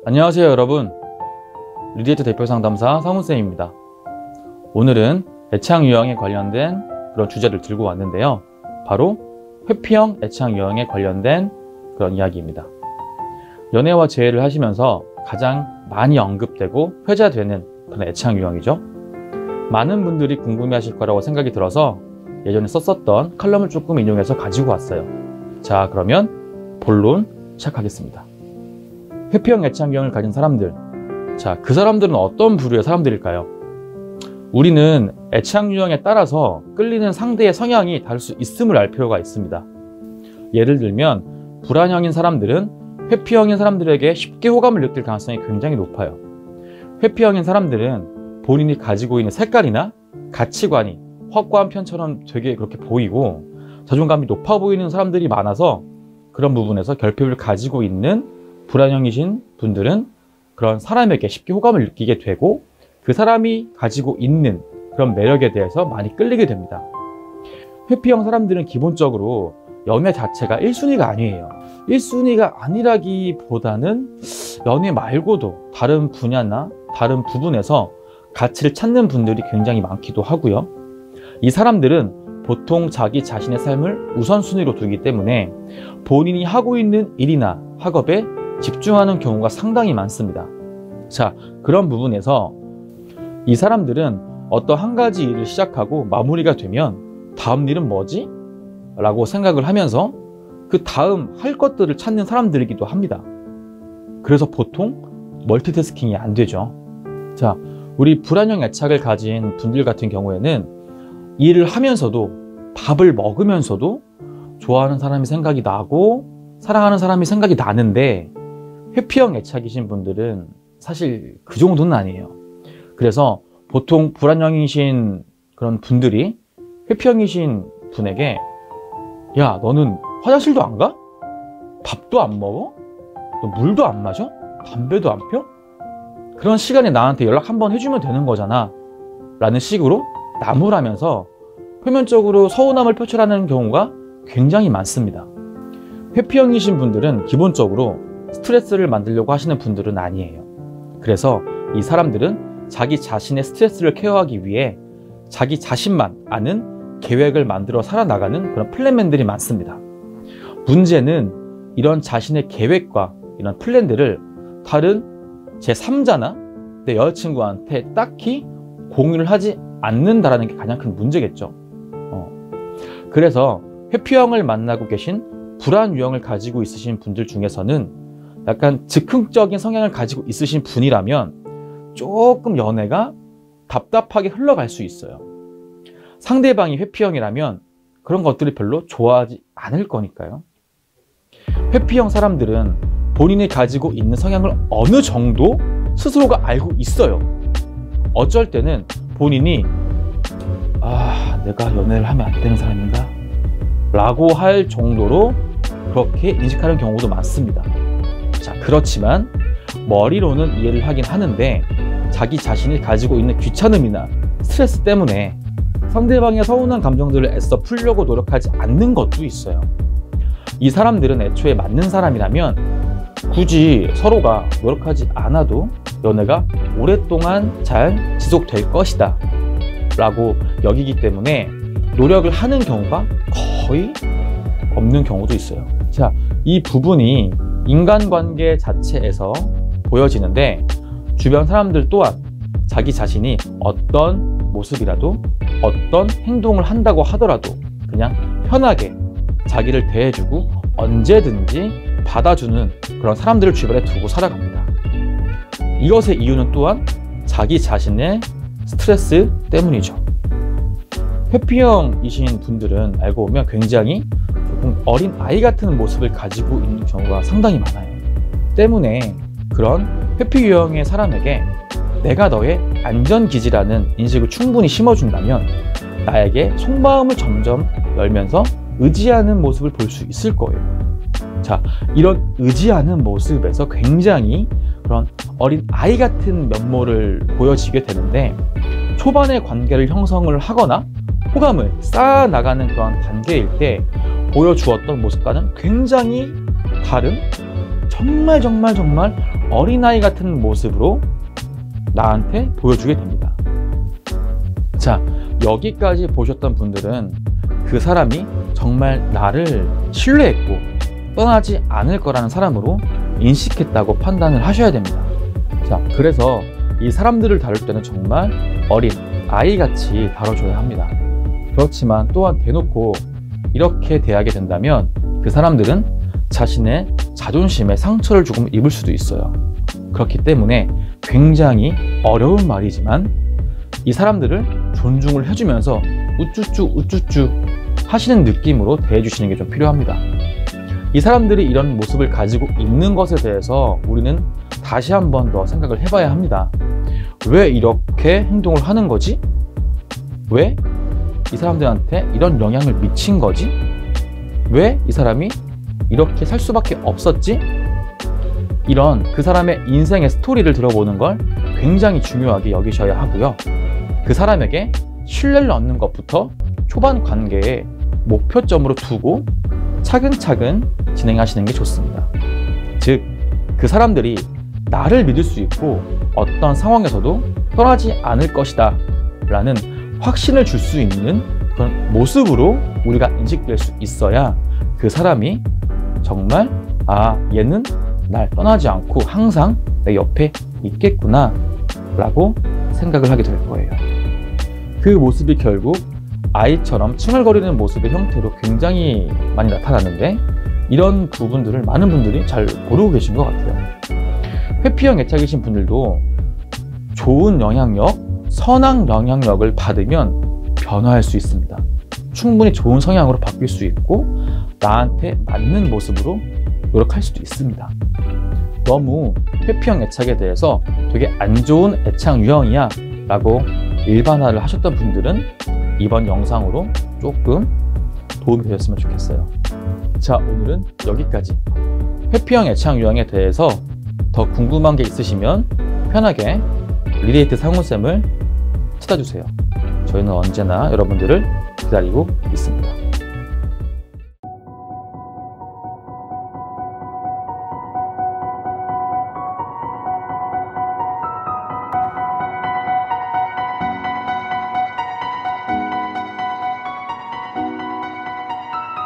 안녕하세요 여러분, 리디에이터 대표 상담사 상훈쌤입니다. 오늘은 애착 유형에 관련된 그런 주제를 들고 왔는데요, 바로 회피형 애착 유형에 관련된 그런 이야기입니다. 연애와 재회를 하시면서 가장 많이 언급되고 회자되는 그런 애착 유형이죠. 많은 분들이 궁금해 하실 거라고 생각이 들어서 예전에 썼었던 칼럼을 조금 인용해서 가지고 왔어요. 자, 그러면 본론 시작하겠습니다. 회피형 애착 유형을 가진 사람들, 자, 그 사람들은 어떤 부류의 사람들일까요? 우리는 애착 유형에 따라서 끌리는 상대의 성향이 다를 수 있음을 알 필요가 있습니다. 예를 들면 불안형인 사람들은 회피형인 사람들에게 쉽게 호감을 느낄 가능성이 굉장히 높아요. 회피형인 사람들은 본인이 가지고 있는 색깔이나 가치관이 확고한 편처럼 되게 그렇게 보이고 자존감이 높아 보이는 사람들이 많아서 그런 부분에서 결핍을 가지고 있는 불안형이신 분들은 그런 사람에게 쉽게 호감을 느끼게 되고 그 사람이 가지고 있는 그런 매력에 대해서 많이 끌리게 됩니다. 회피형 사람들은 기본적으로 연애 자체가 1순위가 아니에요. 1순위가 아니라기보다는 연애 말고도 다른 분야나 다른 부분에서 가치를 찾는 분들이 굉장히 많기도 하고요. 이 사람들은 보통 자기 자신의 삶을 우선순위로 두기 때문에 본인이 하고 있는 일이나 학업에 집중하는 경우가 상당히 많습니다. 자, 그런 부분에서 이 사람들은 어떤 한 가지 일을 시작하고 마무리가 되면 다음 일은 뭐지? 라고 생각을 하면서 그 다음 할 것들을 찾는 사람들이기도 합니다. 그래서 보통 멀티태스킹이 안 되죠. 자, 우리 불안형 애착을 가진 분들 같은 경우에는 일을 하면서도 밥을 먹으면서도 좋아하는 사람이 생각이 나고 사랑하는 사람이 생각이 나는데 회피형 애착이신 분들은 사실 그 정도는 아니에요. 그래서 보통 불안형이신 그런 분들이 회피형이신 분에게 야, 너는 화장실도 안 가? 밥도 안 먹어? 너 물도 안 마셔? 담배도 안 펴? 그런 시간에 나한테 연락 한번 해주면 되는 거잖아 라는 식으로 나무라면서 표면적으로 서운함을 표출하는 경우가 굉장히 많습니다. 회피형이신 분들은 기본적으로 스트레스를 만들려고 하시는 분들은 아니에요. 그래서 이 사람들은 자기 자신의 스트레스를 케어하기 위해 자기 자신만 아는 계획을 만들어 살아나가는 그런 플랜맨들이 많습니다. 문제는 이런 자신의 계획과 이런 플랜들을 다른 제3자나 내 여자친구한테 딱히 공유를 하지 않는다는 게 가장 큰 문제겠죠. 그래서 회피형을 만나고 계신 불안 유형을 가지고 있으신 분들 중에서는 약간 즉흥적인 성향을 가지고 있으신 분이라면 조금 연애가 답답하게 흘러갈 수 있어요. 상대방이 회피형이라면 그런 것들을 별로 좋아하지 않을 거니까요. 회피형 사람들은 본인이 가지고 있는 성향을 어느 정도 스스로가 알고 있어요. 어쩔 때는 본인이 내가 연애를 하면 안 되는 사람인가? 라고 할 정도로 그렇게 인식하는 경우도 많습니다. 자, 그렇지만 머리로는 이해를 하긴 하는데 자기 자신이 가지고 있는 귀찮음이나 스트레스 때문에 상대방의 서운한 감정들을 애써 풀려고 노력하지 않는 것도 있어요. 이 사람들은 애초에 맞는 사람이라면 굳이 서로가 노력하지 않아도 연애가 오랫동안 잘 지속될 것이다 라고 여기기 때문에 노력을 하는 경우가 거의 없는 경우도 있어요. 자, 이 부분이 인간관계 자체에서 보여지는데 주변 사람들 또한 자기 자신이 어떤 모습이라도 어떤 행동을 한다고 하더라도 그냥 편하게 자기를 대해주고 언제든지 받아주는 그런 사람들을 주변에 두고 살아갑니다. 이것의 이유는 또한 자기 자신의 스트레스 때문이죠. 회피형이신 분들은 알고 보면 굉장히 조금 어린 아이 같은 모습을 가지고 있는 경우가 상당히 많아요. 때문에 그런 회피 유형의 사람에게 내가 너의 안전기지라는 인식을 충분히 심어준다면 나에게 속마음을 점점 열면서 의지하는 모습을 볼 수 있을 거예요. 자, 이런 의지하는 모습에서 굉장히 그런 어린 아이 같은 면모를 보여지게 되는데 초반의 관계를 형성을 하거나 호감을 쌓아나가는 그런 단계일 때 보여주었던 모습과는 굉장히 다른 정말 어린아이 같은 모습으로 나한테 보여주게 됩니다. 자, 여기까지 보셨던 분들은 그 사람이 정말 나를 신뢰했고 떠나지 않을 거라는 사람으로 인식했다고 판단을 하셔야 됩니다. 자, 그래서 이 사람들을 다룰 때는 정말 어린 아이같이 다뤄줘야 합니다. 그렇지만 또한 대놓고 이렇게 대하게 된다면 그 사람들은 자신의 자존심에 상처를 조금 입을 수도 있어요. 그렇기 때문에 굉장히 어려운 말이지만 이 사람들을 존중을 해주면서 우쭈쭈 하시는 느낌으로 대해주시는 게 좀 필요합니다. 이 사람들이 이런 모습을 가지고 있는 것에 대해서 우리는 다시 한 번 더 생각을 해봐야 합니다. 왜 이렇게 행동을 하는 거지? 왜 이 사람들한테 이런 영향을 미친 거지? 왜 이 사람이 이렇게 살 수밖에 없었지? 이런 그 사람의 인생의 스토리를 들어보는 걸 굉장히 중요하게 여기셔야 하고요. 그 사람에게 신뢰를 얻는 것부터 초반 관계의 목표점으로 두고 차근차근 진행하시는 게 좋습니다. 즉, 그 사람들이 나를 믿을 수 있고 어떤 상황에서도 떠나지 않을 것이다 라는 확신을 줄 수 있는 그런 모습으로 우리가 인식될 수 있어야 그 사람이 정말 얘는 날 떠나지 않고 항상 내 옆에 있겠구나 라고 생각을 하게 될 거예요. 그 모습이 결국 아이처럼 칭얼거리는 모습의 형태로 굉장히 많이 나타나는데 이런 부분들을 많은 분들이 잘 모르고 계신 것 같아요. 회피형 애착이신 분들도 좋은 영향력, 선한 영향력을 받으면 변화할 수 있습니다. 충분히 좋은 성향으로 바뀔 수 있고 나한테 맞는 모습으로 노력할 수도 있습니다. 너무 회피형 애착에 대해서 되게 안 좋은 애착 유형이야 라고 일반화를 하셨던 분들은 이번 영상으로 조금 도움이 되셨으면 좋겠어요. 자, 오늘은 여기까지. 회피형 애착 유형에 대해서 더 궁금한 게 있으시면 편하게 리레이트 상훈쌤을 찾아주세요. 저희는 언제나 여러분들을 기다리고 있습니다.